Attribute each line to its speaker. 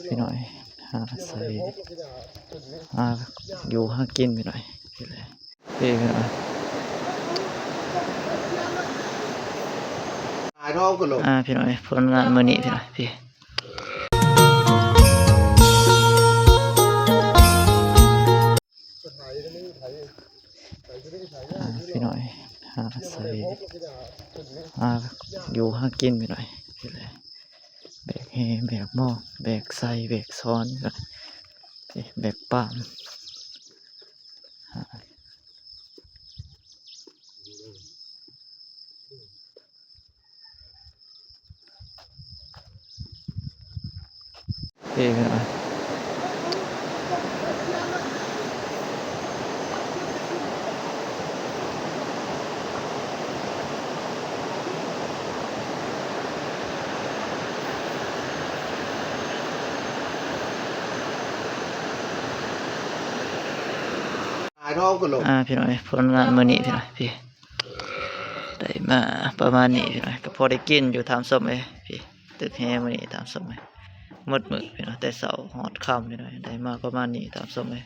Speaker 1: พี่หน่อยหาใส่อยู่หากินพี่หน่อยพี่เลยพี่หน่อยพี่หน่อยผลงานมื้อนี้พี่หน่อยพี่พี่หน่อยหาใส่อยู่หากินพี่หน่อยพี่เลยแบกเฮแบกหม้อแบกใส่แบกซ้อนพี่แบกป้ามพี่พี่หน่อยพี่หน่อยผลงานมื้อนี้พี่หน่อยพี่ได้มาประมาณนี้พี่หน่อยก็พอได้กินอยู่ทำส้มเลยพี่ตึกแฮมื้อนี้ทำส้มเลยหมดมื้อพี่หน่อยแต่เช้าฮอดค่ำพี่หน่อยได้มาประมาณนี้ทำส้มเลย